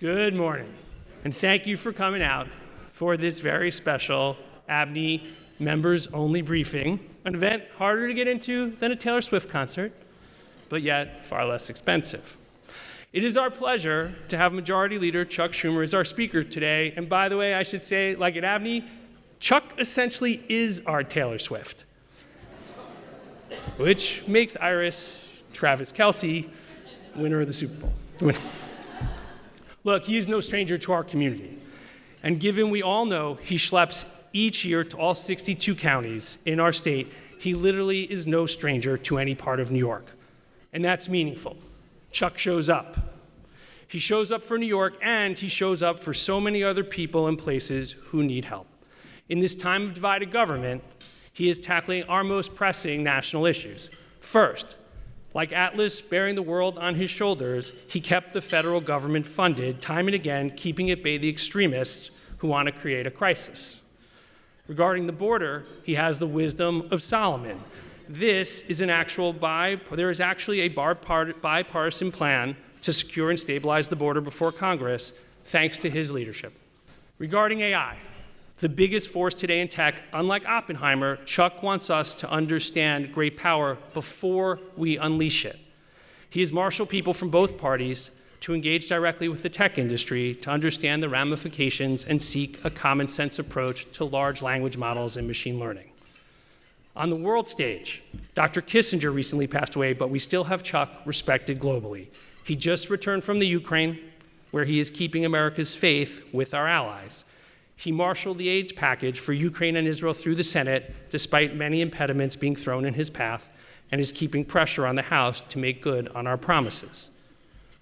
Good morning, and thank you for coming out for this very special ABNY members-only briefing, an event harder to get into than a Taylor Swift concert, but yet far less expensive. It is our pleasure to have Majority Leader Chuck Schumer as our speaker today, and by the way, I should say, like at ABNY, Chuck essentially is our Taylor Swift, which makes Iris Travis Kelce winner of the Super Bowl. Look, he is no stranger to our community. And given we all know he schleps each year to all 62 counties in our state, he literally is no stranger to any part of New York. And that's meaningful. Chuck shows up. He shows up for New York, and he shows up for so many other people and places who need help. In this time of divided government, he is tackling our most pressing national issues. First, like Atlas bearing the world on his shoulders, he kept the federal government funded time and again, keeping at bay the extremists who want to create a crisis. Regarding the border, he has the wisdom of Solomon. There is actually a bipartisan plan to secure and stabilize the border before Congress, thanks to his leadership. Regarding AI, the biggest force today in tech, unlike Oppenheimer, Chuck wants us to understand great power before we unleash it. He has marshaled people from both parties to engage directly with the tech industry to understand the ramifications and seek a common sense approach to large language models and machine learning. On the world stage, Dr. Kissinger recently passed away, but we still have Chuck respected globally. He just returned from the Ukraine, where he is keeping America's faith with our allies. He marshaled the aid package for Ukraine and Israel through the Senate, despite many impediments being thrown in his path, and is keeping pressure on the House to make good on our promises.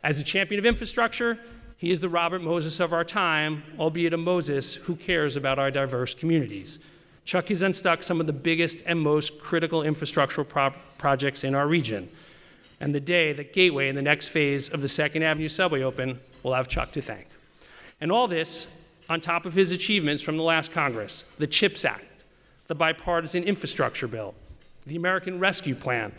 As a champion of infrastructure, he is the Robert Moses of our time, albeit a Moses who cares about our diverse communities. Chuck has unstuck some of the biggest and most critical infrastructural projects in our region. And the day that Gateway and the next phase of the 2nd Avenue subway open, we'll have Chuck to thank. And all this on top of his achievements from the last Congress, the CHIPS Act, the bipartisan infrastructure bill, the American Rescue Plan,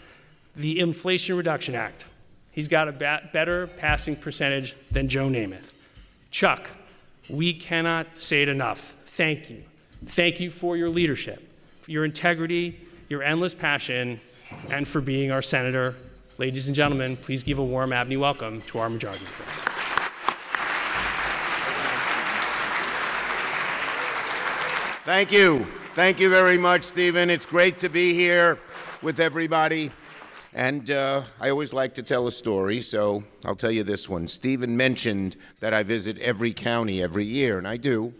the Inflation Reduction Act. He's got a better passing percentage than Joe Namath. Chuck, we cannot say it enough. Thank you. Thank you for your leadership, for your integrity, your endless passion, and for being our senator. Ladies and gentlemen, please give a warm ABNY welcome to our Majority Leader. Thank you. Thank you very much, Stephen. It's great to be here with everybody. And I always like to tell a story, so I'll tell you this one. Stephen mentioned that I visit every county every year, and I do.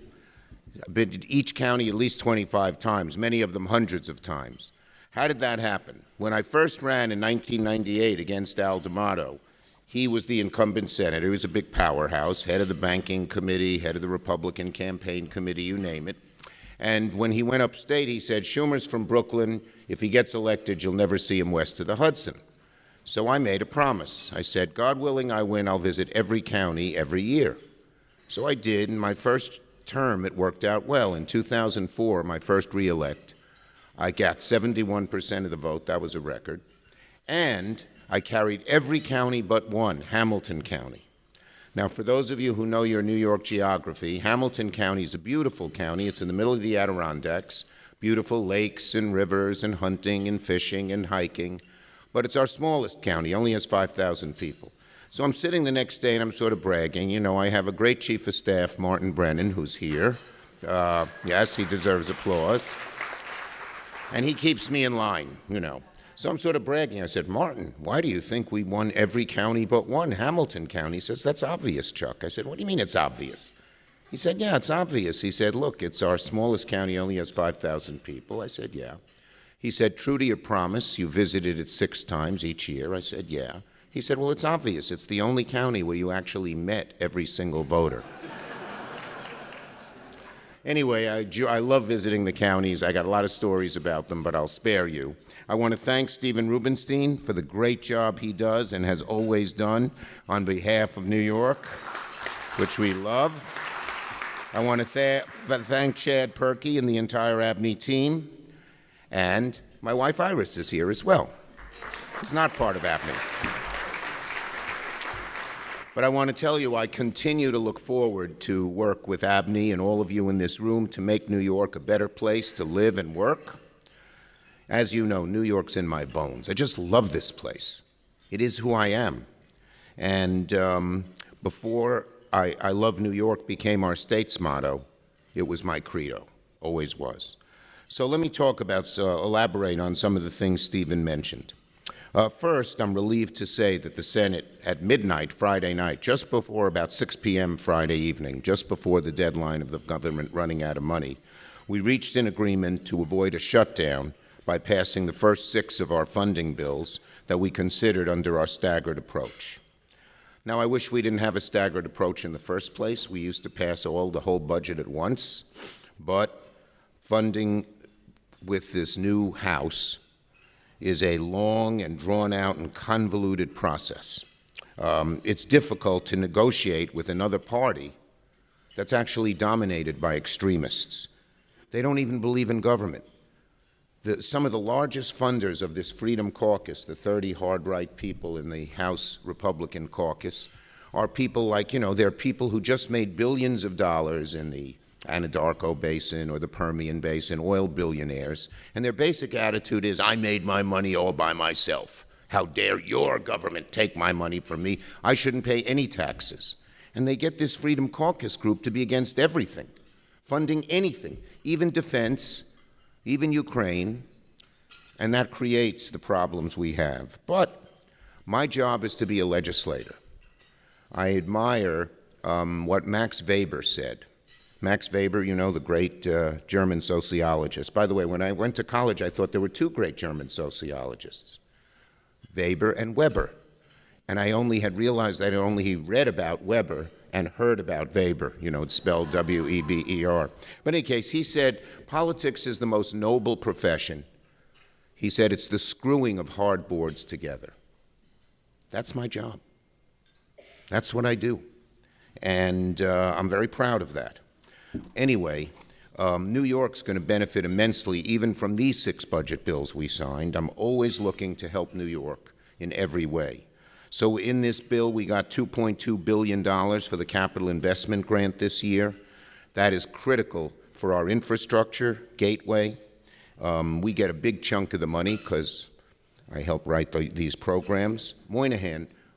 I've been to each county at least 25 times, many of them hundreds of times. How did that happen? When I first ran in 1998 against Al D'Amato, he was the incumbent senator. He was a big powerhouse, head of the banking committee, head of the Republican campaign committee, you name it. And when he went upstate, he said, Schumer's from Brooklyn. If he gets elected, you'll never see him west of the Hudson. So I made a promise. I said, God willing, I win, I'll visit every county every year. So I did. In my first term, it worked out well. In 2004, my first re-elect, I got 71% of the vote. That was a record. And I carried every county but one, Hamilton County. Now, for those of you who know your New York geography, Hamilton County is a beautiful county. It's in the middle of the Adirondacks, beautiful lakes and rivers and hunting and fishing and hiking. But it's our smallest county, only has 5,000 people. So I'm sitting the next day and I'm sort of bragging. You know, I have a great chief of staff, Martin Brennan, who's here. Yes, he deserves applause. And he keeps me in line, you know. So I'm sort of bragging. I said, Martin, why do you think we won every county but one, Hamilton County? He says, that's obvious, Chuck. I said, what do you mean it's obvious? He said, yeah, it's obvious. He said, look, it's our smallest county, only has 5,000 people. I said, yeah. He said, true to your promise, you visited it 6 times each year. I said, yeah. He said, well, it's obvious. It's the only county where you actually met every single voter. Anyway, I love visiting the counties. I got a lot of stories about them, but I'll spare you. I want to thank Stephen Rubenstein for the great job he does and has always done on behalf of New York, which we love. I want to thank Chad Perkey and the entire ABNY team. And my wife Iris is here as well. It's not part of ABNY. But I want to tell you, I continue to look forward to work with ABNY and all of you in this room to make New York a better place to live and work. As you know, New York's in my bones. I just love this place. It is who I am. And before I Love New York became our state's motto, it was my credo, always was. So let me talk about, elaborate on some of the things Stephen mentioned. First, I'm relieved to say that the Senate, at midnight Friday night, just before about 6 p.m. Friday evening, just before the deadline of the government running out of money, we reached an agreement to avoid a shutdown by passing the first 6 of our funding bills that we considered under our staggered approach. Now, I wish we didn't have a staggered approach in the first place. We used to pass the whole budget at once, but funding with this new House is a long and drawn-out and convoluted process. It's difficult to negotiate with another party that's actually dominated by extremists. They don't even believe in government. Some of the largest funders of this Freedom Caucus, the 30 hard-right people in the House Republican caucus, are people like, they're people who just made billions of dollars in the Anadarko Basin or the Permian Basin, oil billionaires, and their basic attitude is, I made my money all by myself. How dare your government take my money from me? I shouldn't pay any taxes. And they get this Freedom Caucus group to be against everything, funding anything, even defense, even Ukraine, and that creates the problems we have. But my job is to be a legislator. I admire what Max Weber said. Max Weber, the great German sociologist. By the way, when I went to college, I thought there were 2 great German sociologists, Weber and Weber. And I only had realized that I only read about Weber and heard about Weber. It's spelled W-E-B-E-R. But in any case, he said, politics is the most noble profession. He said, it's the screwing of hard boards together. That's my job. That's what I do. And I'm very proud of that. Anyway, New York's going to benefit immensely even from these 6 budget bills we signed. I'm always looking to help New York in every way. So in this bill, we got $2.2 billion for the capital investment grant this year. That is critical for our infrastructure, Gateway. We get a big chunk of the money because I help write these programs.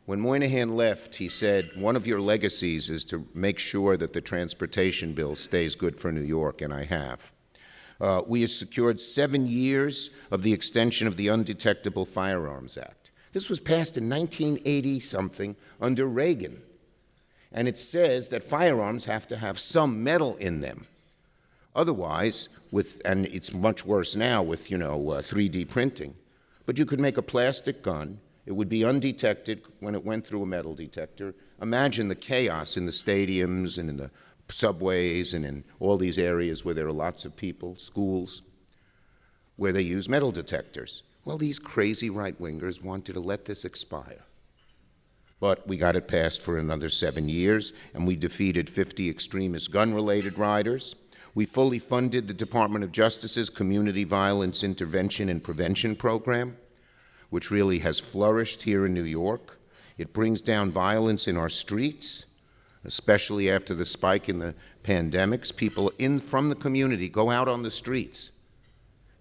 When Moynihan left, he said, one of your legacies is to make sure that the transportation bill stays good for New York, and I have. We have secured 7 years of the extension of the Undetectable Firearms Act. This was passed in 1980-something under Reagan, and it says that firearms have to have some metal in them. Otherwise, and it's much worse now with, 3D printing, but you could make a plastic gun. It would be undetected when it went through a metal detector. Imagine the chaos in the stadiums and in the subways and in all these areas where there are lots of people, schools, where they use metal detectors. Well, these crazy right-wingers wanted to let this expire. But we got it passed for another 7 years, and we defeated 50 extremist gun-related riders. We fully funded the Department of Justice's Community Violence Intervention and Prevention Program, which really has flourished here in New York. It brings down violence in our streets, especially after the spike in the pandemics. People from the community go out on the streets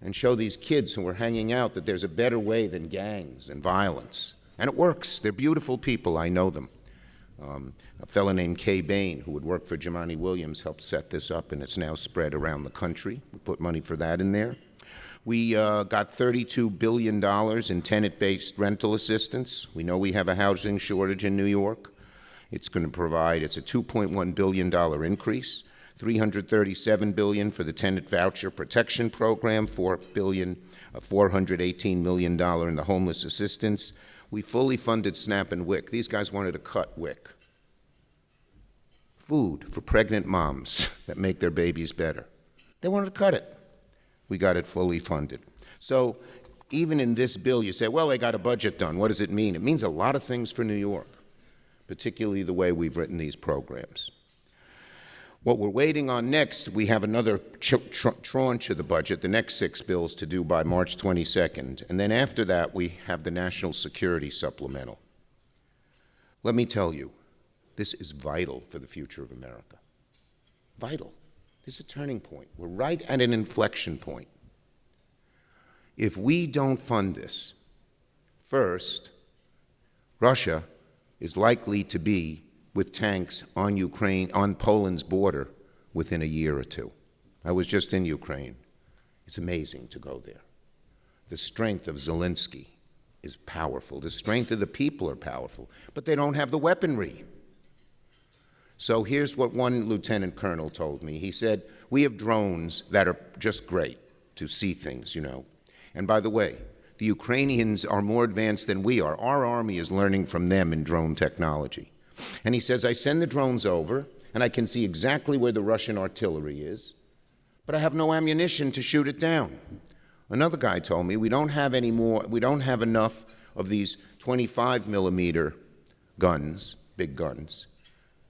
and show these kids who are hanging out that there's a better way than gangs and violence. And it works. They're beautiful people. I know them. A fellow named Kay Bain, who would work for Jumaane Williams, helped set this up, and it's now spread around the country. We put money for that in there. We got $32 billion in tenant-based rental assistance. We know we have a housing shortage in New York. It's going to provide, it's a $2.1 billion increase, $337 billion for the tenant voucher protection program, $418 million in the homeless assistance. We fully funded SNAP and WIC. These guys wanted to cut WIC. Food for pregnant moms that make their babies better. They wanted to cut it. We got it fully funded. So even in this bill, you say, well, they got a budget done. What does it mean? It means a lot of things for New York, particularly the way we've written these programs. What we're waiting on next, we have another tranche of the budget, the next 6 bills to do by March 22nd. And then after that, we have the National Security Supplemental. Let me tell you, This is vital for the future of America. Vital. This is a turning point. We're right at an inflection point. If we don't fund this, first, Russia is likely to be with tanks on Ukraine, on Poland's border within a year or two. I was just in Ukraine. It's amazing to go there. The strength of Zelensky is powerful. The strength of the people are powerful, but they don't have the weaponry. So here's what one lieutenant colonel told me. He said, we have drones that are just great to see things, you know. And by the way, the Ukrainians are more advanced than we are. Our army is learning from them in drone technology. And he says, I send the drones over, and I can see exactly where the Russian artillery is, but I have no ammunition to shoot it down. Another guy told me, we don't have enough of these 25 millimeter guns, big guns.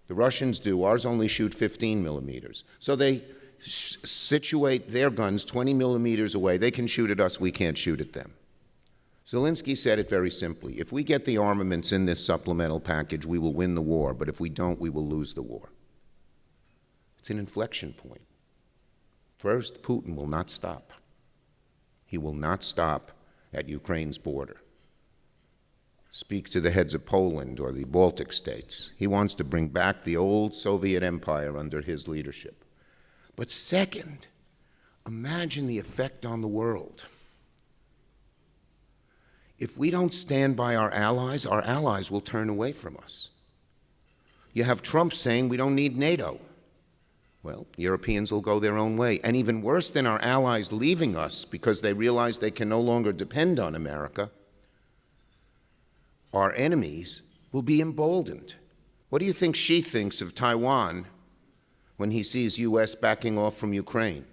The Russians do. Ours only shoot 15 millimeters. So they situate their guns 20 millimeters away. They can shoot at us. We can't shoot at them. Zelensky said it very simply. If we get the armaments in this supplemental package, we will win the war. But if we don't, we will lose the war. It's an inflection point. First, Putin will not stop. He will not stop at Ukraine's border. Speak to the heads of Poland or the Baltic states. He wants to bring back the old Soviet empire under his leadership. But second, imagine the effect on the world. If we don't stand by our allies will turn away from us. You have Trump saying we don't need NATO. Well, Europeans will go their own way. And even worse than our allies leaving us because they realize they can no longer depend on America, our enemies will be emboldened. What do you think Xi thinks of Taiwan when he sees U.S. backing off from Ukraine?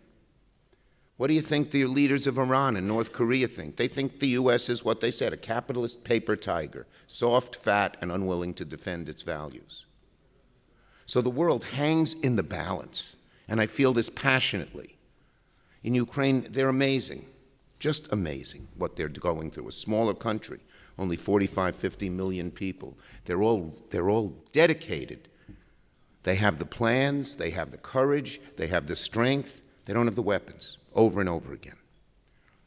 What do you think the leaders of Iran and North Korea think? They think the U.S. is what they said, a capitalist paper tiger, soft, fat, and unwilling to defend its values. So the world hangs in the balance, and I feel this passionately. In Ukraine, they're amazing, just amazing what they're going through. A smaller country, only 45, 50 million people. They're all dedicated. They have the plans, they have the courage, they have the strength. They don't have the weapons, over and over again.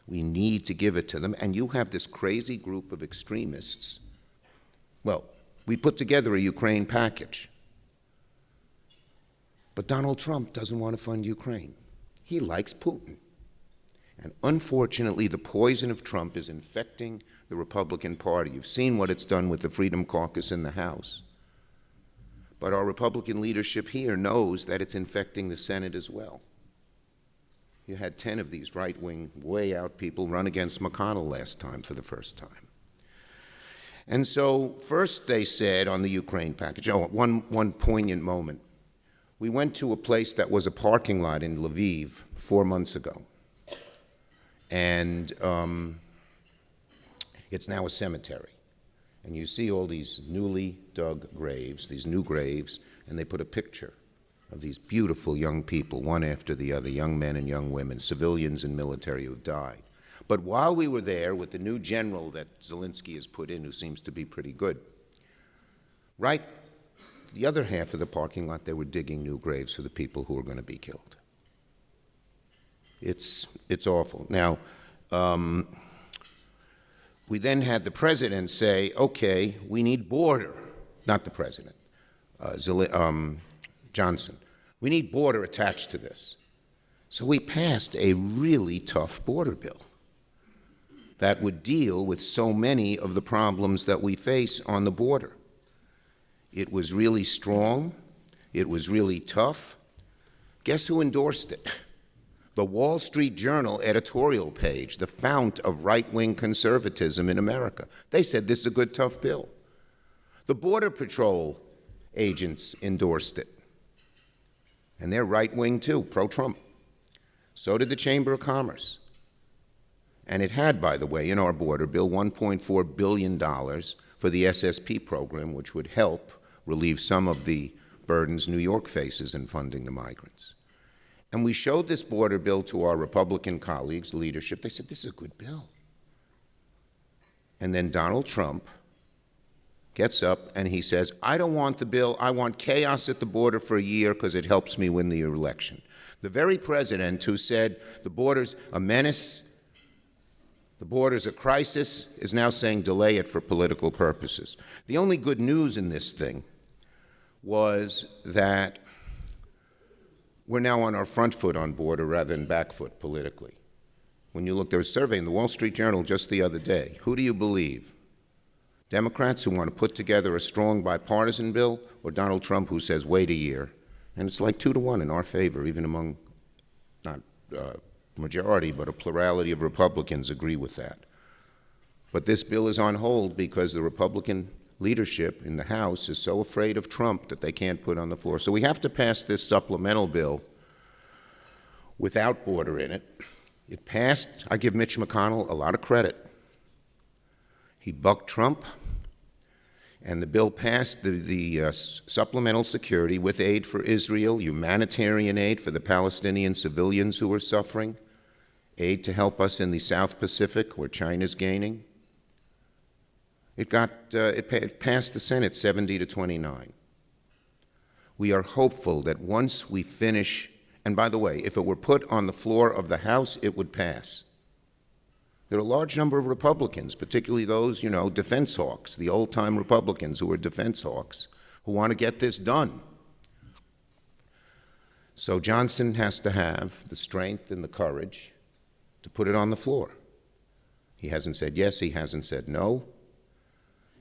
We need to give it to them, and you have this crazy group of extremists. Well, we put together a Ukraine package. But Donald Trump doesn't want to fund Ukraine. He likes Putin. And unfortunately, the poison of Trump is infecting the Republican Party. You've seen what it's done with the Freedom Caucus in the House. But our Republican leadership here knows that it's infecting the Senate as well. You had 10 of these right-wing, way-out people run against McConnell last time for the first time. And so first they said on the Ukraine package, one poignant moment. We went to a place that was a parking lot in Lviv 4 months ago. And it's now a cemetery. And you see all these newly dug graves, these new graves, and they put a picture of these beautiful young people, one after the other, young men and young women, civilians and military who've died. But while we were there with the new general that Zelensky has put in, who seems to be pretty good, right the other half of the parking lot, they were digging new graves for the people who are going to be killed. It's awful. Now, we then had the president say, okay, we need border, not the president, Johnson. We need border attached to this. So we passed a really tough border bill that would deal with so many of the problems that we face on the border. It was really strong. It was really tough. Guess who endorsed it? The Wall Street Journal editorial page, the fount of right-wing conservatism in America. They said this is a good, tough bill. The Border Patrol agents endorsed it. And they're right-wing too, pro-Trump. So did the Chamber of Commerce. And it had, by the way, in our border bill, $1.4 billion for the SSP program, which would help relieve some of the burdens New York faces in funding the migrants. And we showed this border bill to our Republican colleagues, leadership. They said, this is a good bill. And then Donald Trump gets up and he says, I don't want the bill. I want chaos at the border for a year because it helps me win the election. The very president who said the border's a menace, the border's a crisis, is now saying delay it for political purposes. The only good news in this thing was that we're now on our front foot on border rather than back foot politically. When you look, there was a survey in the Wall Street Journal just the other day. Who do you believe? Democrats who want to put together a strong bipartisan bill, or Donald Trump who says wait a year? And it's like 2-1 in our favor, even among not majority, but a plurality of Republicans agree with that. But this bill is on hold because the Republican leadership in the House is so afraid of Trump that they can't put it on the floor. So we have to pass this supplemental bill without border in it. It passed. I give Mitch McConnell a lot of credit. He bucked Trump, and the bill passed the supplemental security with aid for Israel, humanitarian aid for the Palestinian civilians who are suffering, aid to help us in the South Pacific where China's gaining. It passed the Senate 70-29. We are hopeful that once we finish, and by the way, if it were put on the floor of the House, it would pass. There are a large number of Republicans, particularly those, defense hawks, the old-time Republicans who are defense hawks, who want to get this done. So Johnson has to have the strength and the courage to put it on the floor. He hasn't said yes, he hasn't said no.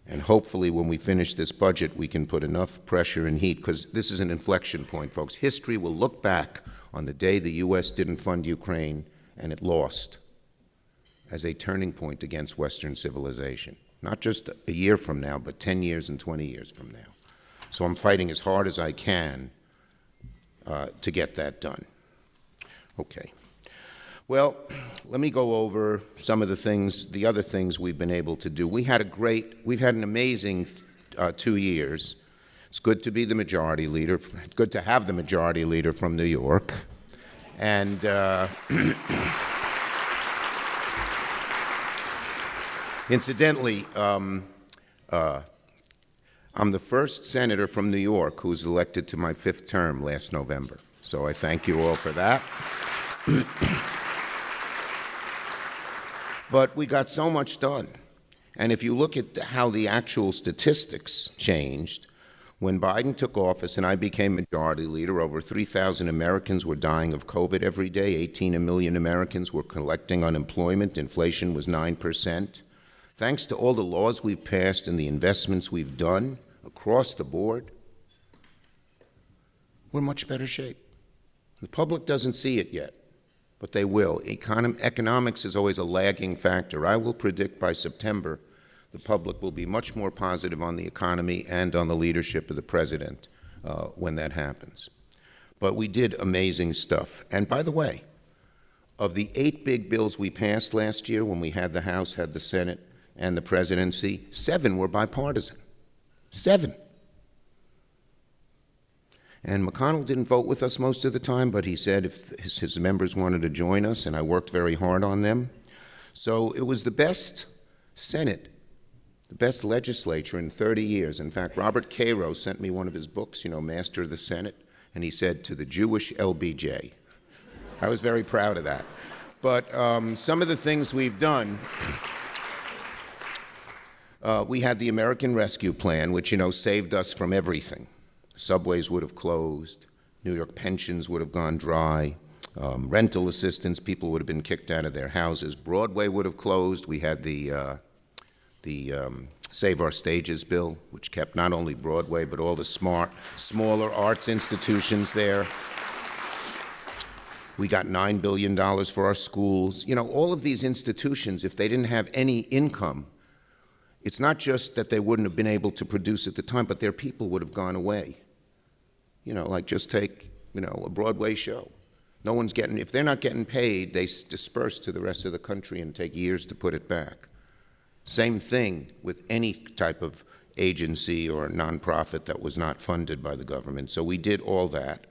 And hopefully when we finish this budget, we can put enough pressure and heat, because this is an inflection point, folks. History will look back on the day the U.S. didn't fund Ukraine and it lost as a turning point against Western civilization. Not just a year from now, but 10 years and 20 years from now. So I'm fighting as hard as I can to get that done. Okay. Well, let me go over some of the other things we've been able to do. We've had an amazing 2 years. It's good to be the majority leader. It's good to have the majority leader from New York. And incidentally, I'm the first senator from New York who was elected to my 5th term last November. So I thank you all for that. But we got so much done. And if you look at how the actual statistics changed, when Biden took office and I became majority leader, over 3,000 Americans were dying of COVID every day. 18 million Americans were collecting unemployment. Inflation was 9%. Thanks to all the laws we've passed and the investments we've done across the board, we're in much better shape. The public doesn't see it yet, but they will. Economics is always a lagging factor. I will predict by September the public will be much more positive on the economy and on the leadership of the president when that happens. But we did amazing stuff. And by the way, of the 8 big bills we passed last year when we had the House, had the Senate, and the presidency, 7 were bipartisan. 7. And McConnell didn't vote with us most of the time, but he said if his members wanted to join us, and I worked very hard on them. So it was the best Senate, the best legislature in 30 years. In fact, Robert Cairo sent me one of his books, Master of the Senate, and he said, to the Jewish LBJ. I was very proud of that. But some of the things we've done, we had the American Rescue Plan, which, saved us from everything. Subways would have closed, New York pensions would have gone dry, rental assistance, people would have been kicked out of their houses, Broadway would have closed. We had the Save Our Stages bill, which kept not only Broadway, but all the smaller arts institutions there. We got $9 billion for our schools. All of these institutions, if they didn't have any income, it's not just that they wouldn't have been able to produce at the time, but their people would have gone away. Like just take, a Broadway show. No one's getting, if they're not getting paid, they disperse to the rest of the country and take years to put it back. Same thing with any type of agency or nonprofit that was not funded by the government. So we did all that.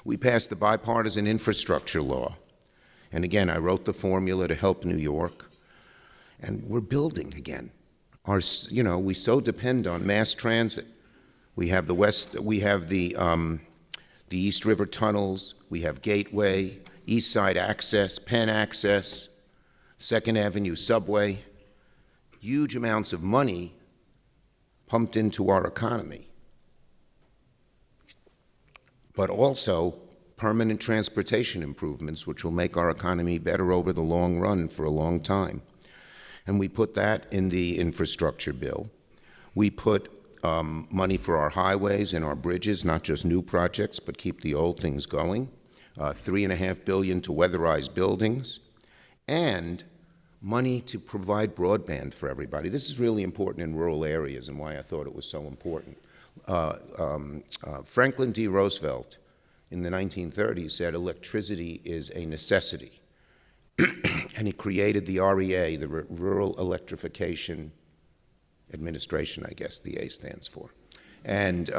We passed the bipartisan infrastructure law. And again, I wrote the formula to help New York. And we're building again. we so depend on mass transit. We have the East River tunnels, we have Gateway, East Side Access, Penn Access, Second Avenue subway, huge amounts of money pumped into our economy, but also permanent transportation improvements, which will make our economy better over the long run for a long time. And we put that in the infrastructure bill. We put money for our highways and our bridges, not just new projects, but keep the old things going. $3.5 billion to weatherize buildings, and money to provide broadband for everybody. This is really important in rural areas, and why I thought it was so important. Franklin D. Roosevelt in the 1930s said electricity is a necessity. And he created the REA, the Rural Electrification Administration, I guess the A stands for. And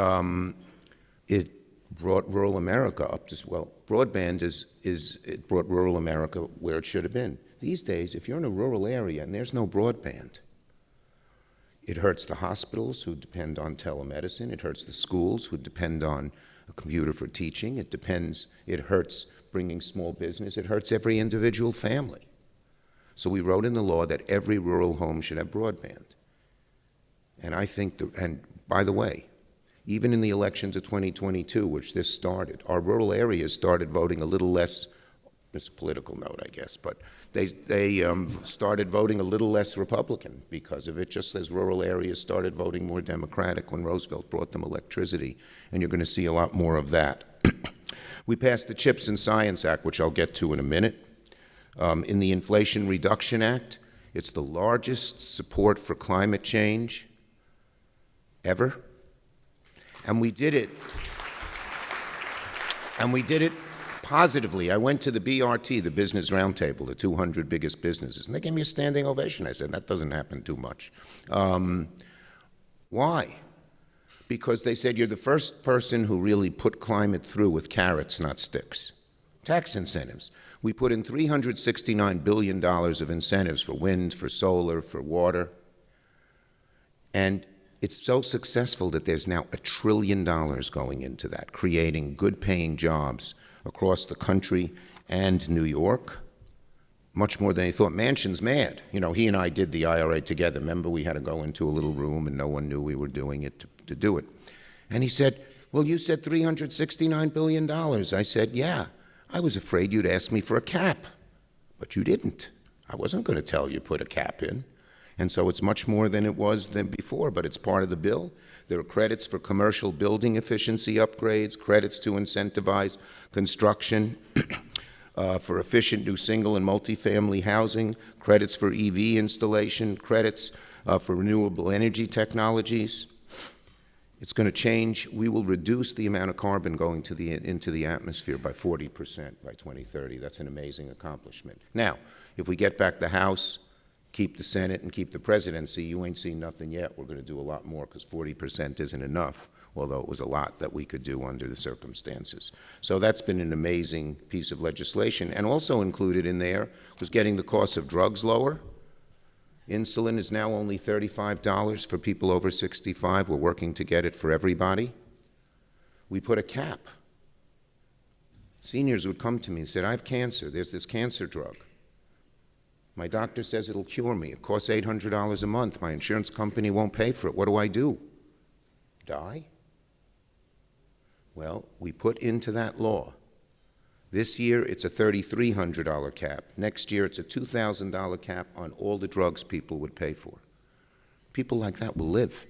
it brought rural America up to, well, broadband it brought rural America where it should have been. These days, if you're in a rural area and there's no broadband, it hurts the hospitals who depend on telemedicine. It hurts the schools who depend on a computer for teaching. It hurts bringing small business. It hurts every individual family. So we wrote in the law that every rural home should have broadband. And I think, and by the way, even in the elections of 2022, which this started, our rural areas started voting a little less, it's a political note, I guess, but they started voting a little less Republican because of it, just as rural areas started voting more Democratic when Roosevelt brought them electricity, and you're going to see a lot more of that. We passed the CHIPS and Science Act, which I'll get to in a minute. In the Inflation Reduction Act, it's the largest support for climate change ever. And we did it positively. I went to the BRT, the Business Roundtable, the 200 biggest businesses, and they gave me a standing ovation. I said, that doesn't happen too much. Why? Because they said, you're the first person who really put climate through with carrots, not sticks. Tax incentives. We put in $369 billion of incentives for wind, for solar, for water. And it's so successful that there's now $1 trillion going into that, creating good-paying jobs across the country and New York, much more than they thought. Manchin's mad. You know, he and I did the IRA together. Remember, we had to go into a little room and no one knew we were doing it to do it. And he said, well, you said $369 billion. I said, yeah. I was afraid you'd ask me for a cap, but you didn't. I wasn't going to tell you put a cap in. And so it's much more than it was than before, but it's part of the bill. There are credits for commercial building efficiency upgrades, credits to incentivize construction, for efficient new single and multifamily housing, credits for EV installation, credits for renewable energy technologies. It's going to change. We will reduce the amount of carbon going into the atmosphere by 40% by 2030. That's an amazing accomplishment. Now, if we get back the House, keep the Senate, and keep the presidency, you ain't seen nothing yet. We're going to do a lot more because 40% isn't enough, although it was a lot that we could do under the circumstances. So that's been an amazing piece of legislation. And also included in there was getting the cost of drugs lower. Insulin is now only $35 for people over 65. We're working to get it for everybody. We put a cap. Seniors would come to me and say, I have cancer. There's this cancer drug. My doctor says it'll cure me. It costs $800 a month. My insurance company won't pay for it. What do I do? Die? Well, we put into that law. This year, it's a $3,300 cap. Next year, it's a $2,000 cap on all the drugs people would pay for. People like that will live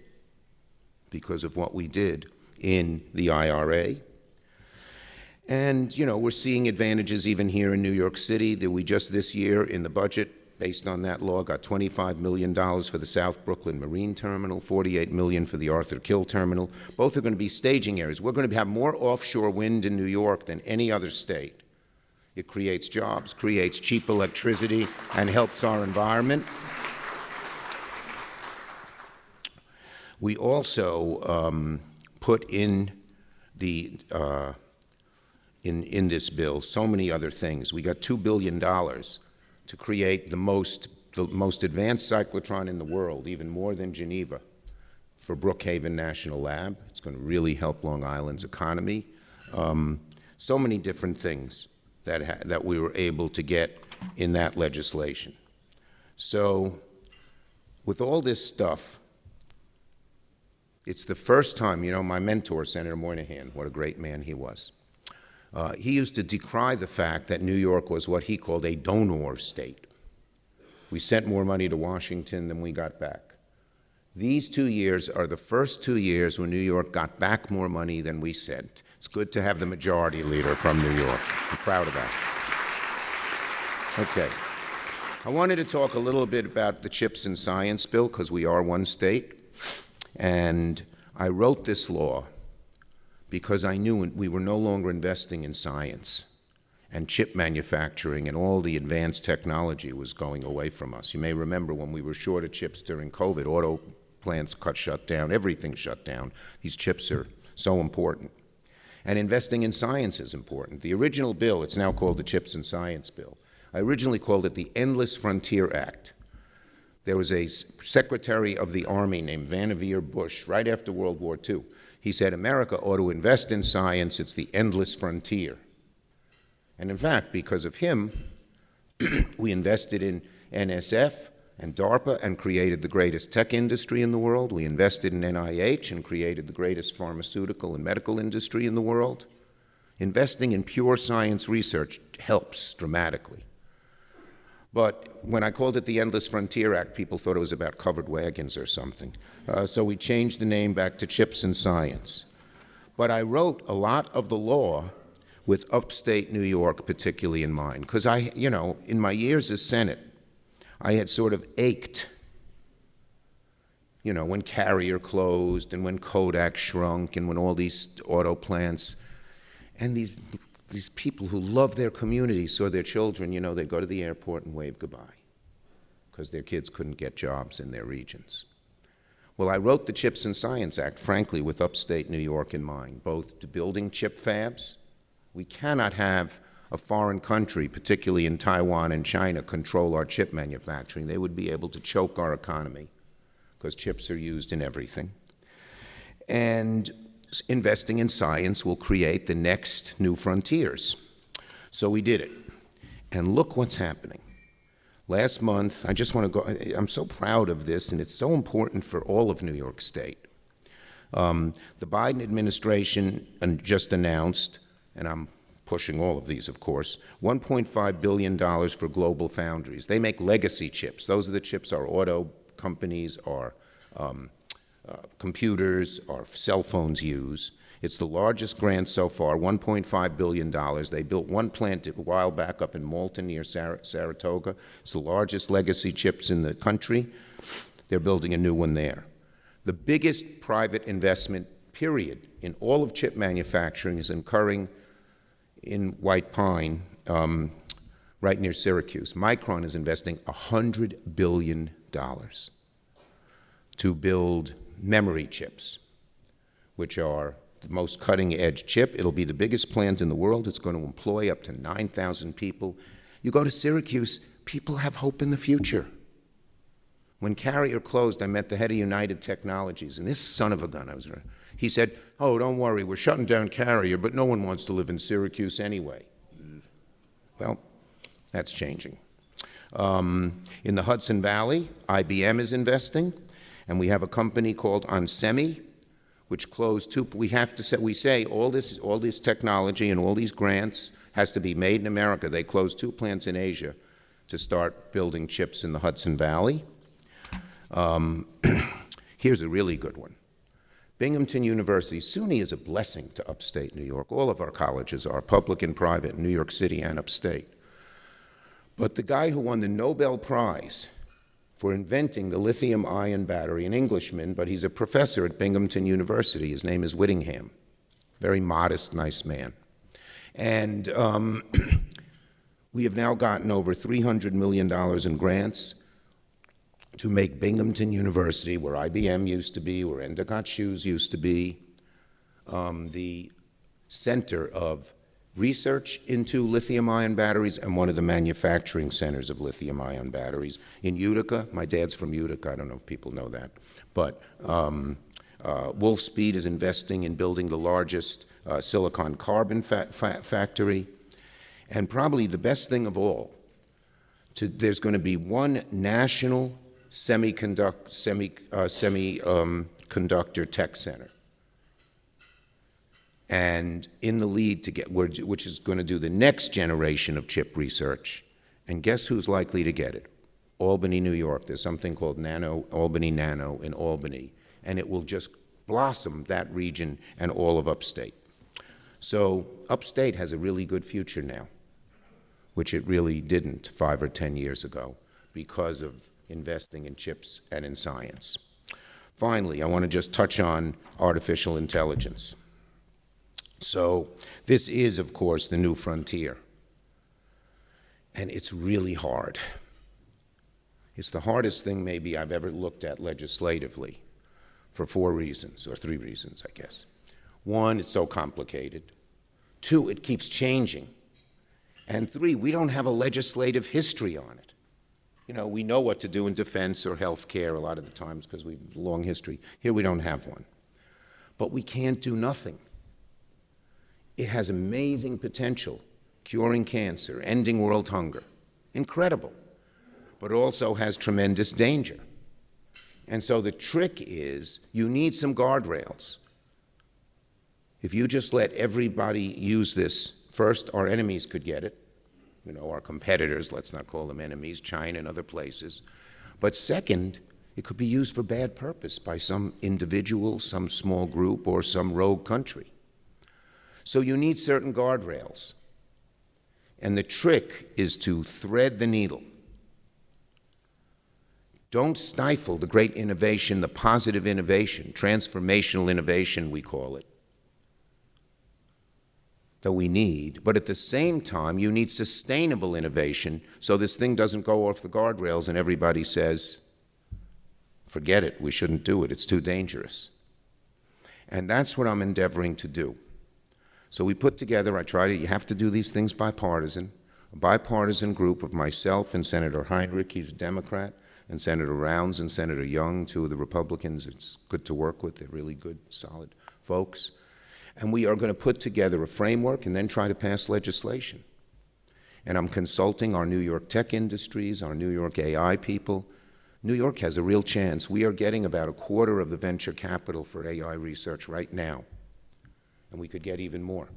because of what we did in the IRA. And, you know, we're seeing advantages even here in New York City that we just this year in the budget, based on that law, got $25 million for the South Brooklyn Marine Terminal, $48 million for the Arthur Kill Terminal. Both are going to be staging areas. We're going to have more offshore wind in New York than any other state. It creates jobs, creates cheap electricity, and helps our environment. We also put in the in this bill so many other things. We got $2 billion to create the most the most advanced cyclotron in the world, even more than Geneva, for Brookhaven National Lab. It's going to really help Long Island's economy. So many different things that we were able to get in that legislation. So with all this stuff, it's the first time, you know, my mentor, Senator Moynihan, what a great man he was. He used to decry the fact that New York was what he called a donor state. We sent more money to Washington than we got back. These 2 years are the first 2 years when New York got back more money than we sent. It's good to have the majority leader from New York. I'm proud of that. Okay. I wanted to talk a little bit about the CHIPS and Science Bill, because we are one state. And I wrote this law because I knew we were no longer investing in science, and chip manufacturing and all the advanced technology was going away from us. You may remember when we were short of chips during COVID, auto plants shut down, everything shut down. These chips are so important. And investing in science is important. The original bill, it's now called the CHIPS and Science Bill. I originally called it the Endless Frontier Act. There was a Secretary of the Army named Vannevar Bush right after World War II. He said, America ought to invest in science, it's the endless frontier. And in fact, because of him, we invested in NSF and DARPA and created the greatest tech industry in the world. We invested in NIH and created the greatest pharmaceutical and medical industry in the world. Investing in pure science research helps dramatically. But when I called it the Endless Frontier Act, people thought it was about covered wagons or something. So we changed the name back to CHIPS and Science. But I wrote a lot of the law with upstate New York particularly in mind, because in my years as Senate, I had sort of ached, when Carrier closed and when Kodak shrunk and when all these auto plants, and these people who love their community saw their children, they'd go to the airport and wave goodbye because their kids couldn't get jobs in their regions. Well, I wrote the CHIPS and Science Act, frankly, with upstate New York in mind, both to building chip fabs. We cannot have a foreign country, particularly in Taiwan and China, control our chip manufacturing. They would be able to choke our economy because chips are used in everything. And investing in science will create the next new frontiers. So we did it. And look what's happening. Last month, I just want to go, I'm so proud of this, and it's so important for all of New York State. The Biden administration just announced, and I'm pushing all of these, of course, $1.5 billion for global foundries. They make legacy chips. Those are the chips our auto companies, our computers, our cell phones use. It's the largest grant so far, $1.5 billion. They built one plant a while back up in Malton near Saratoga. It's the largest legacy chips in the country. They're building a new one there. The biggest private investment, period, in all of chip manufacturing is occurring in White Pine, right near Syracuse. Micron is investing $100 billion to build memory chips, which are the most cutting-edge chip. It'll be the biggest plant in the world. It's going to employ up to 9,000 people. You go to Syracuse, people have hope in the future. When Carrier closed, I met the head of United Technologies, and this son of a gun, he said, oh, don't worry, we're shutting down Carrier, but no one wants to live in Syracuse anyway. Well, that's changing. In the Hudson Valley, IBM is investing, and we have a company called Onsemi, which closed we say all this technology and all these grants has to be made in America. They closed 2 plants in Asia to start building chips in the Hudson Valley. Here's a really good one. Binghamton University, SUNY is a blessing to upstate New York. All of our colleges are, public and private, in New York City and upstate. But the guy who won the Nobel Prize for inventing the lithium-ion battery, an Englishman, but he's a professor at Binghamton University. His name is Whittingham. Very modest, nice man. And we have now gotten over $300 million in grants to make Binghamton University, where IBM used to be, where Endicott Shoes used to be, the center of research into lithium-ion batteries and one of the manufacturing centers of lithium-ion batteries in Utica. My dad's from Utica. I don't know if people know that. But Wolfspeed is investing in building the largest silicon carbon factory. And probably the best thing of all, there's going to be one national semiconductor tech center. And in the lead to get, which is going to do the next generation of chip research. And guess who's likely to get it? Albany, New York. There's something called Albany Nano in Albany, and it will just blossom that region and all of upstate. So upstate has a really good future now, which it really didn't 5 or 10 years ago because of investing in chips and in science. Finally, I want to just touch on artificial intelligence. So this is, of course, the new frontier. And it's really hard. It's the hardest thing maybe I've ever looked at legislatively for 4 reasons, or 3 reasons, I guess. 1, it's so complicated. 2, it keeps changing. And 3, we don't have a legislative history on it. You know, we know what to do in defense or health care a lot of the times because we've a long history. Here we don't have one. But we can't do nothing. It has amazing potential, curing cancer, ending world hunger. Incredible. But it also has tremendous danger. And so the trick is you need some guardrails. If you just let everybody use this, first, our enemies could get it. You know, our competitors, let's not call them enemies, China and other places. But second, it could be used for bad purpose by some individual, some small group, or some rogue country. So you need certain guardrails. And the trick is to thread the needle. Don't stifle the great innovation, the positive innovation, transformational innovation, we call it, that we need. But at the same time, you need sustainable innovation so this thing doesn't go off the guardrails and everybody says, forget it, we shouldn't do it, it's too dangerous. And that's what I'm endeavoring to do. So we put together, you have to do these things bipartisan, a bipartisan group of myself and Senator Heinrich, he's a Democrat, and Senator Rounds and Senator Young, 2 of the Republicans. It's good to work with. They're really good, solid folks. And we are going to put together a framework and then try to pass legislation. And I'm consulting our New York tech industries, our New York AI people. New York has a real chance. We are getting about 1/4 of the venture capital for AI research right now. And we could get even more.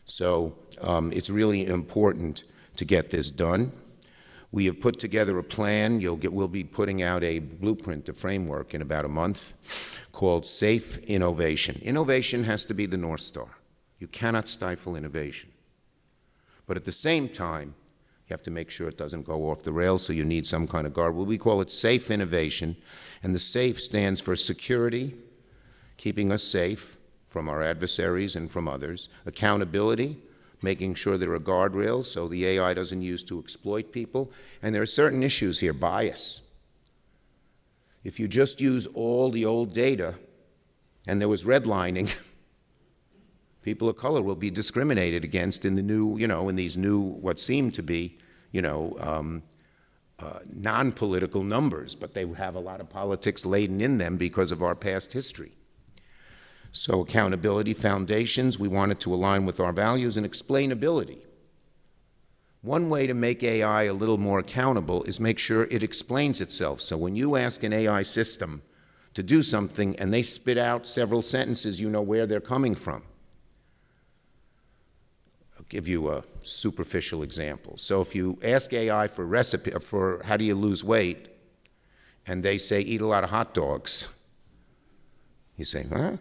So it's really important to get this done. We have put together a plan. We'll be putting out a blueprint, a framework in about a month called Safe Innovation. Innovation has to be the North Star. You cannot stifle innovation. But at the same time, you have to make sure it doesn't go off the rails, so you need some kind of guard. Well, we call it Safe Innovation, and the SAFE stands for security, keeping us safe from our adversaries and from others, accountability, making sure there are guardrails so the AI doesn't use to exploit people. And there are certain issues here, bias. If you just use all the old data and there was redlining, people of color will be discriminated against in the new, in these new, what seem to be, non-political numbers, but they have a lot of politics laden in them because of our past history. So accountability, foundations, we want it to align with our values, and explainability. One way to make AI a little more accountable is make sure it explains itself. So when you ask an AI system to do something and they spit out several sentences, you know where they're coming from. I'll give you a superficial example. So if you ask AI for a recipe for how do you lose weight, and they say eat a lot of hot dogs, you say, huh?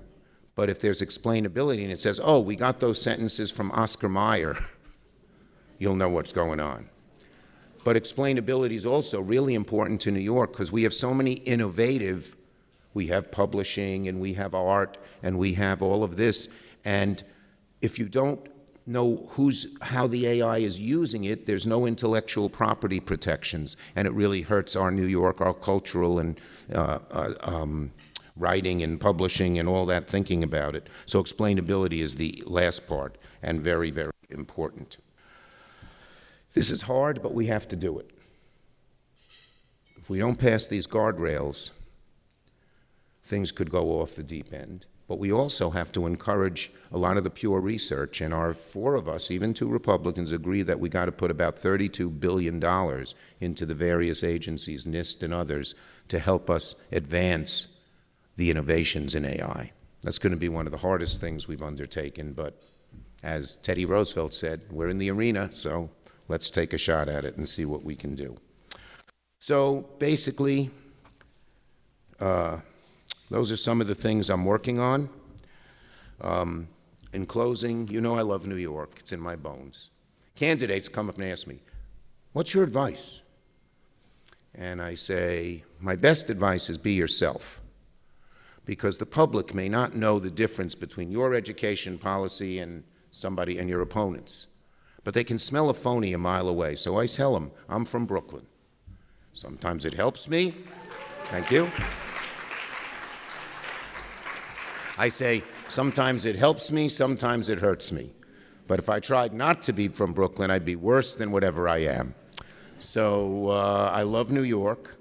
But if there's explainability and it says, oh, we got those sentences from Oscar Mayer, you'll know what's going on. But explainability is also really important to New York because we have so many innovative, we have publishing and we have art and we have all of this. And if you don't know how the AI is using it, there's no intellectual property protections. And it really hurts our New York, our cultural and writing and publishing and all that, thinking about it. So explainability is the last part and very, very important. This is hard, but we have to do it. If we don't pass these guardrails, things could go off the deep end. But we also have to encourage a lot of the pure research, and our four of us, even two Republicans, agree that we got to put about $32 billion into the various agencies, NIST and others, to help us advance the innovations in AI. That's going to be one of the hardest things we've undertaken, but as Teddy Roosevelt said, we're in the arena, so let's take a shot at it and see what we can do. So basically, those are some of the things I'm working on. In closing, you know I love New York. It's in my bones. Candidates come up and ask me, what's your advice? And I say, my best advice is be yourself. Because the public may not know the difference between your education policy and somebody and your opponents. But they can smell a phony a mile away. So I tell them, I'm from Brooklyn. Sometimes it helps me. Thank you. I say, sometimes it helps me, sometimes it hurts me. But if I tried not to be from Brooklyn, I'd be worse than whatever I am. So I love New York.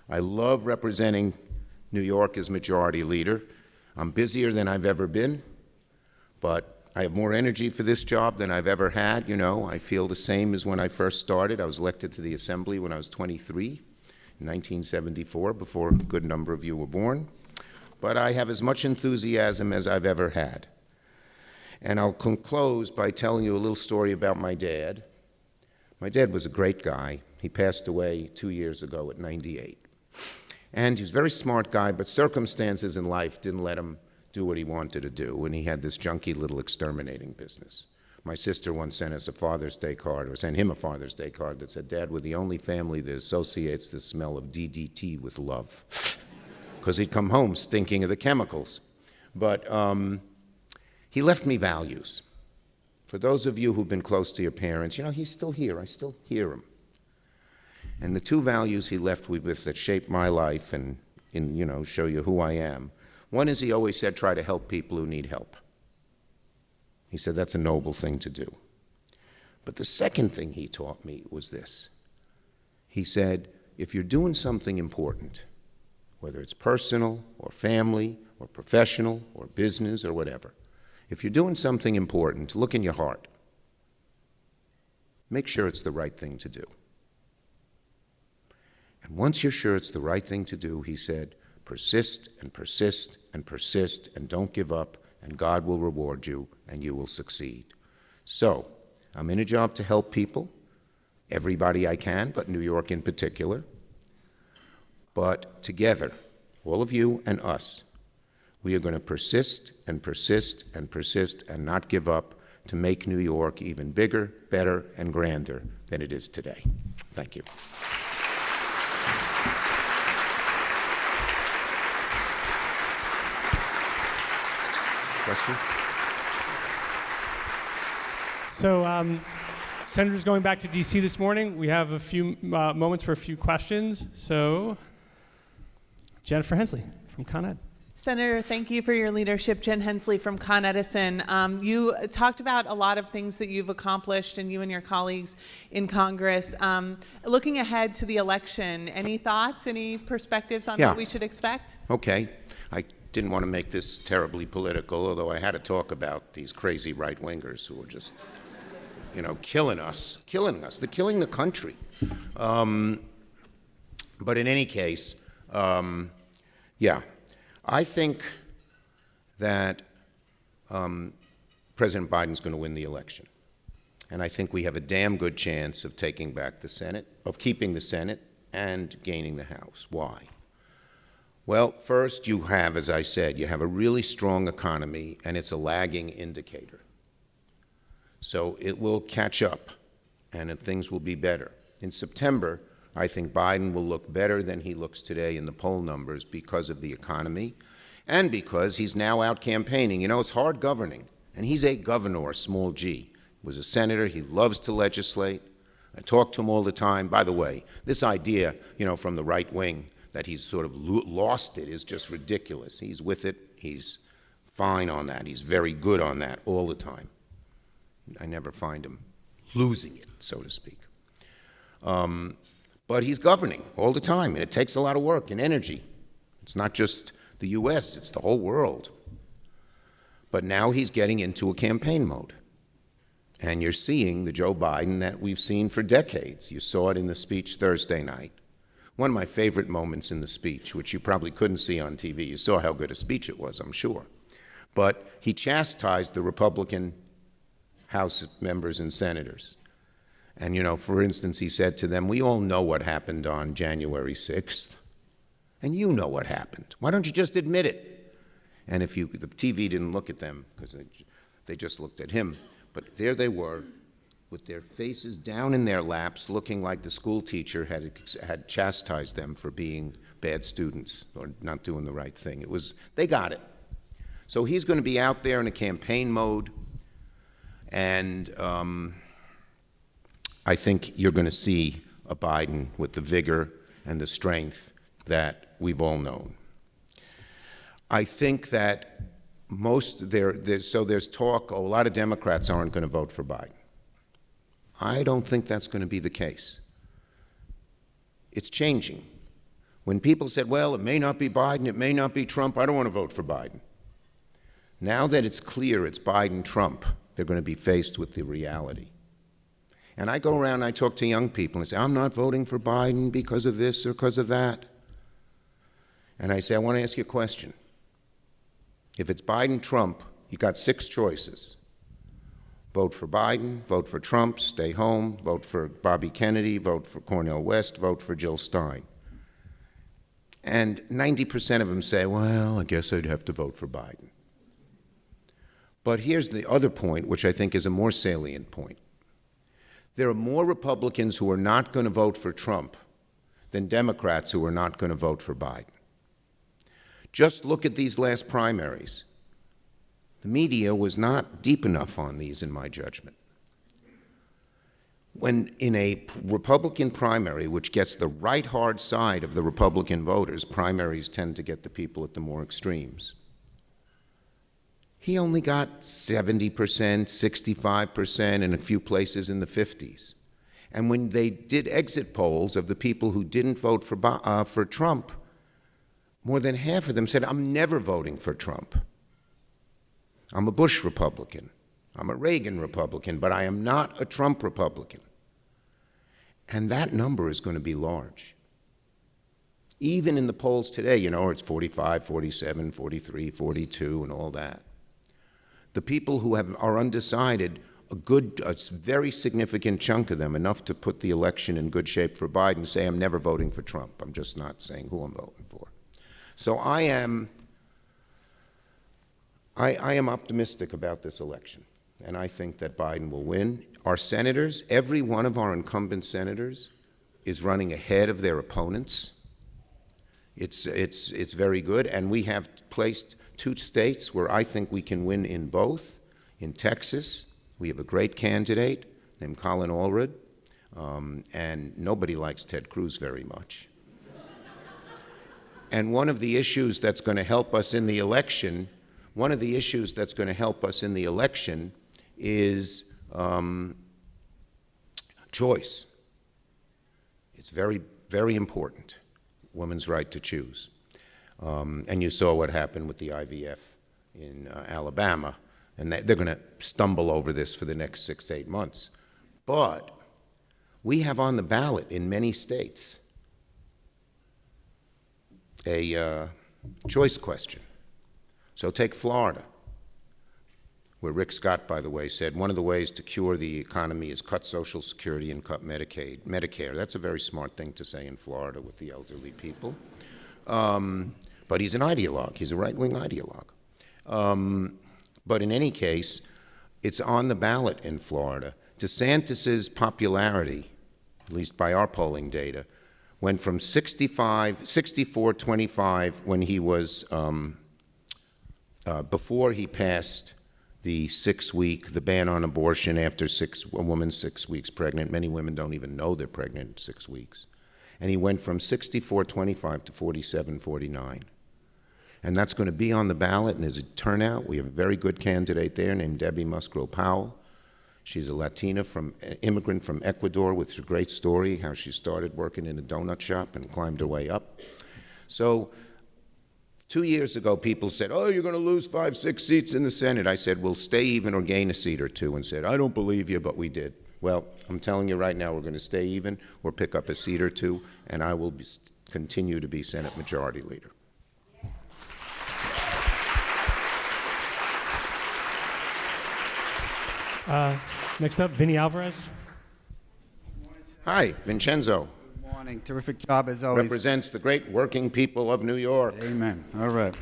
I love representing New York as majority leader. I'm busier than I've ever been, but I have more energy for this job than I've ever had. You know, I feel the same as when I first started. I was elected to the Assembly when I was 23 in 1974, before a good number of you were born. But I have as much enthusiasm as I've ever had. And I'll close by telling you a little story about my dad. My dad was a great guy. He passed away 2 years ago at 98. And he was a very smart guy, but circumstances in life didn't let him do what he wanted to do, and he had this junky little exterminating business. My sister once sent us a Father's Day card, or sent him a Father's Day card that said, Dad, we're the only family that associates the smell of DDT with love. Because he'd come home stinking of the chemicals. But he left me values. For those of you who've been close to your parents, you know, he's still here. I still hear him. And the two values he left me with that shaped my life and you know, show you who I am. One is he always said, try to help people who need help. He said that's a noble thing to do. But the second thing he taught me was this. He said, if you're doing something important, whether it's personal or family or professional or business or whatever, if you're doing something important, look in your heart. Make sure it's the right thing to do. And once you're sure it's the right thing to do, he said, persist and persist and persist and don't give up, and God will reward you and you will succeed. So, I'm in a job to help people, everybody I can, but New York in particular. But together, all of you and us, we are going to persist and persist and persist and not give up to make New York even bigger, better, and grander than it is today. Thank you. Questions? So, Senators going back to D.C. this morning. We have a few moments for a few questions. So, Jennifer Hensley from Con Ed. Senator, thank you for your leadership. Jen Hensley from Con Edison. You talked about a lot of things that you've accomplished, and you and your colleagues in Congress. Looking ahead to the election, any thoughts, any perspectives on what we should expect? Okay. I didn't want to make this terribly political, although I had to talk about these crazy right-wingers who are just, you know, killing us. They're killing the country. But in any case, yeah, I think that President Biden's going to win the election. And I think we have a damn good chance of taking back the Senate, of keeping the Senate and gaining the House. Why? Well, first you have, as I said, you have a really strong economy, and it's a lagging indicator. So it will catch up, and things will be better. In September, I think Biden will look better than he looks today in the poll numbers because of the economy and because he's now out campaigning. You know, it's hard governing, and he's a governor, small g. He was a senator. He loves to legislate. I talk to him all the time. By the way, this idea, you know, from the right wing that he's sort of lost it is just ridiculous. He's with it. He's fine on that. He's very good on that all the time. I never find him losing it, so to speak. But he's governing all the time, and it takes a lot of work and energy. It's not just the U.S., it's the whole world. But now he's getting into a campaign mode. And you're seeing the Joe Biden that we've seen for decades. You saw it in the speech Thursday night. One of my favorite moments in the speech, which you probably couldn't see on TV, you saw how good a speech it was, I'm sure. But he chastised the Republican House members and senators. And, you know, for instance, he said to them, we all know what happened on January 6th. And you know what happened. Why don't you just admit it? And the TV didn't look at them because they just looked at him. But there they were with their faces down in their laps, looking like the school teacher had chastised them for being bad students or not doing the right thing. They got it. So he's going to be out there in a campaign mode, and I think you're going to see a Biden with the vigor and the strength that we've all known. I think that there's talk, a lot of Democrats aren't going to vote for Biden. I don't think that's going to be the case. It's changing. When people said, well, it may not be Biden, it may not be Trump, I don't want to vote for Biden. Now that it's clear it's Biden-Trump, they're going to be faced with the reality. And I go around and I talk to young people and say, I'm not voting for Biden because of this or because of that. And I say, I want to ask you a question. If it's Biden-Trump, you got 6 choices. Vote for Biden, vote for Trump, stay home, vote for Bobby Kennedy, vote for Cornel West, vote for Jill Stein. And 90% of them say, well, I guess I'd have to vote for Biden. But here's the other point, which I think is a more salient point. There are more Republicans who are not going to vote for Trump than Democrats who are not going to vote for Biden. Just look at these last primaries. The media was not deep enough on these, in my judgment. When in a Republican primary, which gets the right hard side of the Republican voters, primaries tend to get the people at the more extremes. He only got 70%, 65%, in a few places in the 50s. And when they did exit polls of the people who didn't vote for Trump, more than half of them said, I'm never voting for Trump. I'm a Bush Republican. I'm a Reagan Republican, but I am not a Trump Republican. And that number is going to be large. Even in the polls today, you know, it's 45, 47, 43, 42, and all that. The people who are undecided, a very significant chunk of them, enough to put the election in good shape for Biden, say, I'm never voting for Trump. I'm just not saying who I'm voting for. So I am optimistic about this election, and I think that Biden will win. Our senators, every one of our incumbent senators, is running ahead of their opponents. It's very good, and we have placed 2 states where I think we can win in both. In Texas, we have a great candidate named Colin Allred, and nobody likes Ted Cruz very much. And one of the issues that's going to help us in the election, is choice. It's very, very important, women's right to choose. And you saw what happened with the IVF in Alabama, and they're going to stumble over this for the next 6 to 8 months. But we have on the ballot in many states a choice question. So take Florida, where Rick Scott, by the way, said one of the ways to cure the economy is cut Social Security and cut Medicare. That's a very smart thing to say in Florida with the elderly people. But he's an ideologue. He's a right-wing ideologue. But in any case, it's on the ballot in Florida. DeSantis's popularity, at least by our polling data, went from 64-25 when he was, before he passed the ban on abortion after a woman's 6 weeks pregnant. Many women don't even know they're pregnant at 6 weeks. And he went from 64-25 to 47-49. And that's going to be on the ballot, and as a turnout, we have a very good candidate there named Debbie Musgrove Powell. She's a Latina immigrant from Ecuador with a great story, how she started working in a donut shop and climbed her way up. So 2 years ago, people said, oh, you're going to lose 5, 6 seats in the Senate. I said, we'll stay even or gain a seat or two, and said, I don't believe you, but we did. Well, I'm telling you right now, we're going to stay even or pick up a seat or two, and I will continue to be Senate Majority Leader. Next up, Vinny Alvarez. Hi, Vincenzo. Good morning. Terrific job as always. Represents the great working people of New York. Amen. All right.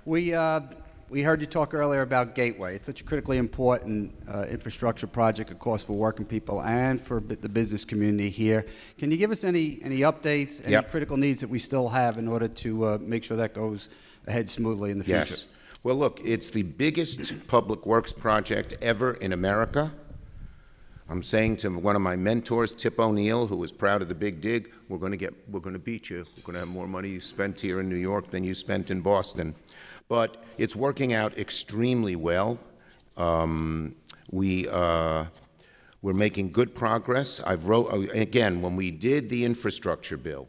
We heard you talk earlier about Gateway. It's such a critically important infrastructure project, of course, for working people and for the business community here. Can you give us any updates, any critical needs that we still have in order to make sure that goes ahead smoothly in the future? Yes. Well, look, it's the biggest public works project ever in America. I'm saying to one of my mentors, Tip O'Neill, who was proud of the big dig, we're going to beat you. We're going to have more money spent here in New York than you spent in Boston. But it's working out extremely well. We're making good progress. Again, when we did the infrastructure bill,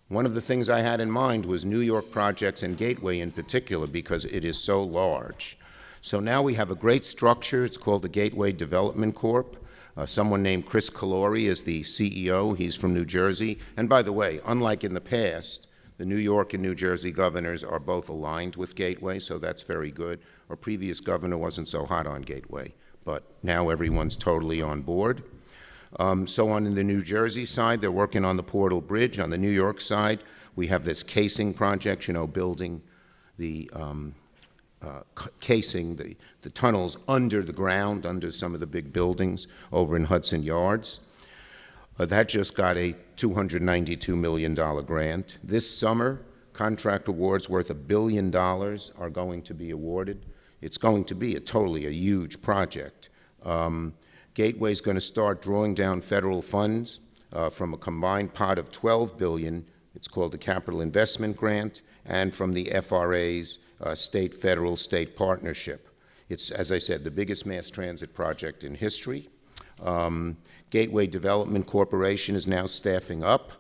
one of the things I had in mind was New York projects and Gateway in particular because it is so large. So now we have a great structure. It's called the Gateway Development Corp. Someone named Chris Calori is the CEO. He's from New Jersey. And by the way, unlike in the past, the New York and New Jersey governors are both aligned with Gateway, so that's very good. Our previous governor wasn't so hot on Gateway, but now everyone's totally on board. So on the New Jersey side, they're working on the Portal Bridge. On the New York side, we have this casing project, building the casing, the tunnels under the ground, under some of the big buildings over in Hudson Yards. That just got a $292 million grant. This summer, contract awards worth $1 billion are going to be awarded. It's going to be a huge project. Gateway's going to start drawing down federal funds from a combined pot of $12 billion. It's called the Capital Investment Grant, and from the FRA's state-federal state partnership. It's, as I said, the biggest mass transit project in history. Gateway Development Corporation is now staffing up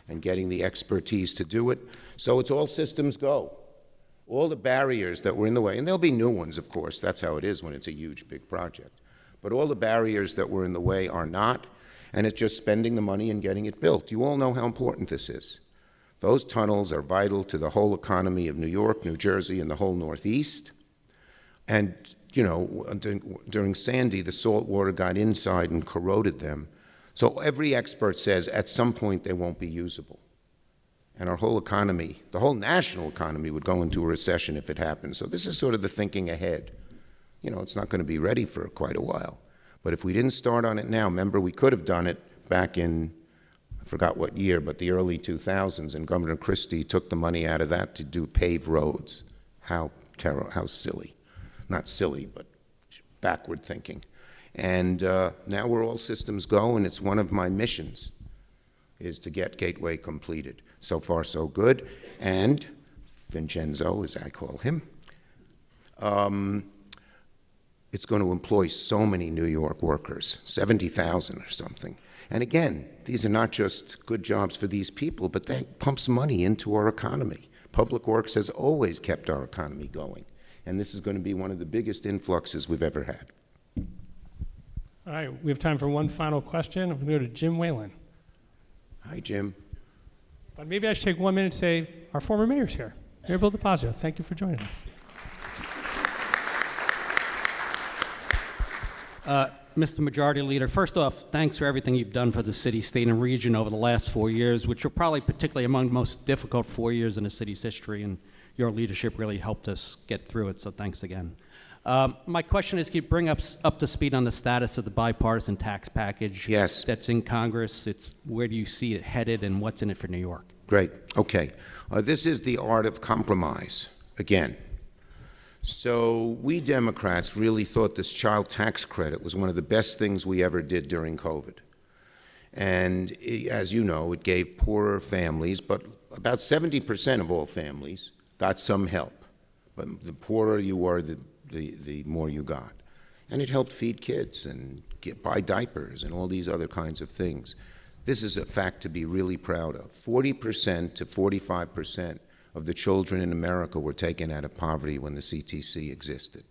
and getting the expertise to do it. So it's all systems go. All the barriers that were in the way, and there'll be new ones, of course. That's how it is when it's a huge, big project. But all the barriers that were in the way are not, and it's just spending the money and getting it built. You all know how important this is. Those tunnels are vital to the whole economy of New York, New Jersey, and the whole Northeast. And, during Sandy, the salt water got inside and corroded them. So every expert says at some point they won't be usable. And our whole economy, the whole national economy, would go into a recession if it happened. So this is sort of the thinking ahead. It's not going to be ready for quite a while. But if we didn't start on it now, remember, we could have done it back in, I forgot what year, but the early 2000s, and Governor Christie took the money out of that to do paved roads. How silly. Not silly, but backward thinking. And now we're all systems go, and it's one of my missions is to get Gateway completed. So far, so good. And Vincenzo, as I call him, it's going to employ so many New York workers, 70,000 or something. And again, these are not just good jobs for these people, but that pumps money into our economy. Public Works has always kept our economy going. And this is going to be one of the biggest influxes we've ever had. All right, we have time for one final question. I'm going to go to Jim Whalen. Hi, Jim. But maybe I should take 1 minute and say our former mayor's here. Mayor Bill DePazio, thank you for joining us. Mr. Majority Leader, first off, thanks for everything you've done for the city, state, and region over the last 4 years, which are probably particularly among the most difficult 4 years in the city's history, and your leadership really helped us get through it, so thanks again. My question is, can you bring us up to speed on the status of the bipartisan tax package that's in Congress? Where do you see it headed, and what's in it for New York? Great. Okay. This is the art of compromise, again. So we Democrats really thought this child tax credit was one of the best things we ever did during COVID. And as you know, it gave poorer families, but about 70% of all families got some help. But the poorer you were, the more you got. And it helped feed kids and buy diapers and all these other kinds of things. This is a fact to be really proud of. 40% to 45% of the children in America were taken out of poverty when the CTC existed.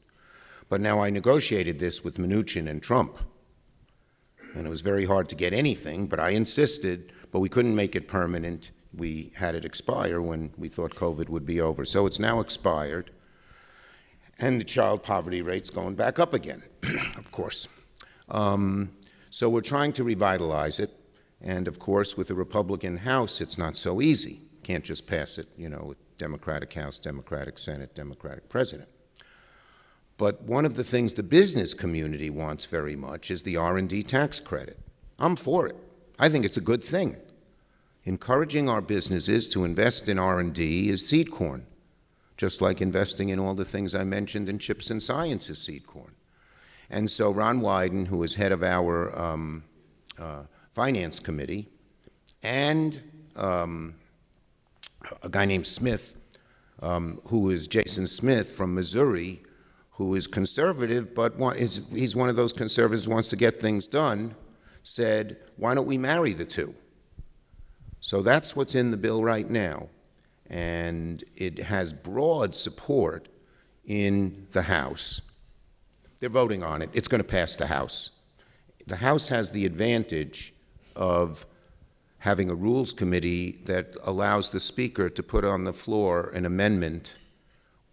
But now I negotiated this with Mnuchin and Trump, and it was very hard to get anything, but I insisted, but we couldn't make it permanent. We had it expire when we thought COVID would be over. So it's now expired, and the child poverty rate's going back up again, of course. So we're trying to revitalize it, and of course, with the Republican House, it's not so easy. Can't just pass it, with Democratic House, Democratic Senate, Democratic President. But one of the things the business community wants very much is the R&D tax credit. I'm for it. I think it's a good thing. Encouraging our businesses to invest in R&D is seed corn, just like investing in all the things I mentioned in chips and science is seed corn. And so Ron Wyden, who is head of our finance committee, and a guy named Smith, who is Jason Smith from Missouri, who is conservative, but he's one of those conservatives who wants to get things done, said, why don't we marry the two? So that's what's in the bill right now, and it has broad support in the House. They're voting on it. It's going to pass the House. The House has the advantage of having a rules committee that allows the Speaker to put on the floor an amendment,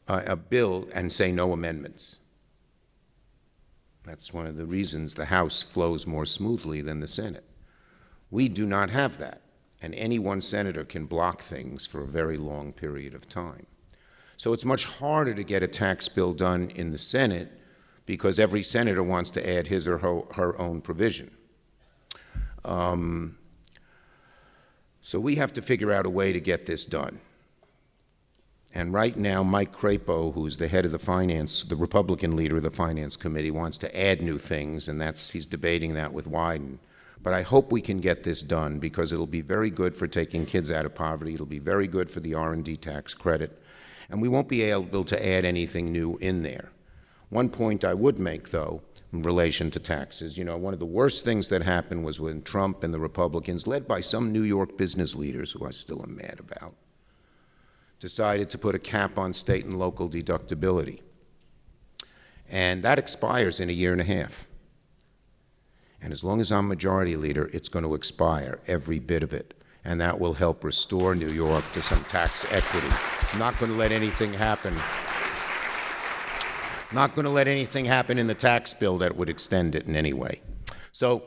a bill, and say no amendments. That's one of the reasons the House flows more smoothly than the Senate. We do not have that, and any one senator can block things for a very long period of time. So it's much harder to get a tax bill done in the Senate because every senator wants to add his or her own provision. So we have to figure out a way to get this done. And right now, Mike Crapo, who's the head of the Republican leader of the Finance Committee, wants to add new things, and he's debating that with Wyden. But I hope we can get this done because it'll be very good for taking kids out of poverty. It'll be very good for the R&D tax credit. And we won't be able to add anything new in there. One point I would make, though, in relation to taxes, one of the worst things that happened was when Trump and the Republicans, led by some New York business leaders who I still am mad about, decided to put a cap on state and local deductibility. And that expires in a year and a half. And as long as I'm majority leader, it's going to expire, every bit of it. And that will help restore New York to some tax equity. I'm not going to let anything happen. Not going to let anything happen in the tax bill that would extend it in any way. So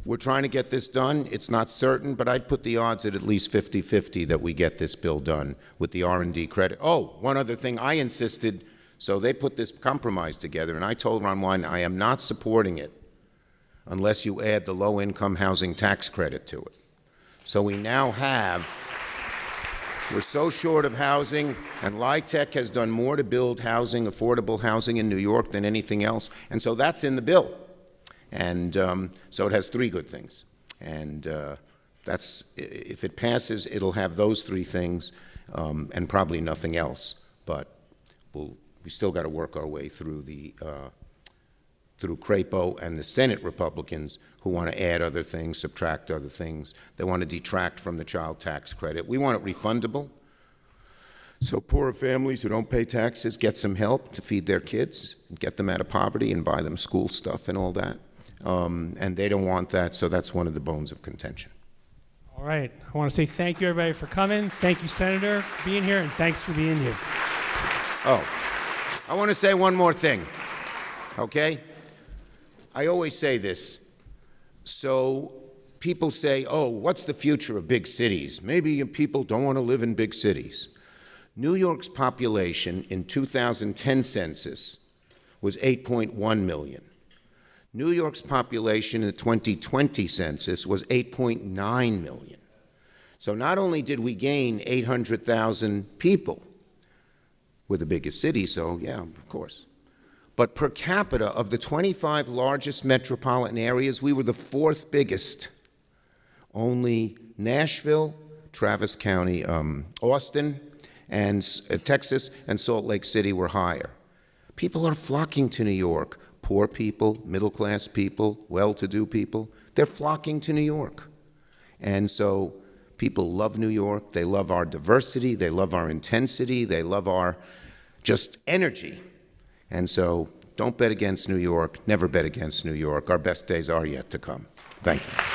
we're trying to get this done. It's not certain, but I'd put the odds at least 50-50 that we get this bill done with the R&D credit. Oh, one other thing, I insisted, so they put this compromise together, and I told Ron Wyden I am not supporting it unless you add the low-income housing tax credit to it. So we now have, we're so short of housing, and LIHTC has done more to build housing, affordable housing in New York than anything else, and so that's in the bill. And so it has three good things. And if it passes, it'll have those three things and probably nothing else. But we still got to work our way through through Crapo and the Senate Republicans who want to add other things, subtract other things. They want to detract from the child tax credit. We want it refundable. So poorer families who don't pay taxes get some help to feed their kids, get them out of poverty and buy them school stuff and all that. And they don't want that, so that's one of the bones of contention. All right. I want to say thank you, everybody, for coming. Thank you, Senator, for being here, and thanks for being here. Oh, I want to say one more thing, okay? I always say this. So people say, oh, what's the future of big cities? Maybe people don't want to live in big cities. New York's population in 2010 census was 8.1 million. New York's population in the 2020 census was 8.9 million. So not only did we gain 800,000 people, we're the biggest city, so yeah, of course. But per capita, of the 25 largest metropolitan areas, we were the fourth biggest. Only Nashville, Travis County, Austin, and Texas, and Salt Lake City were higher. People are flocking to New York. poor people, middle-class people, well-to-do people, they're flocking to New York. And so people love New York. They love our diversity. They love our intensity. They love our just energy. And so don't bet against New York. Never bet against New York. Our best days are yet to come. Thank you.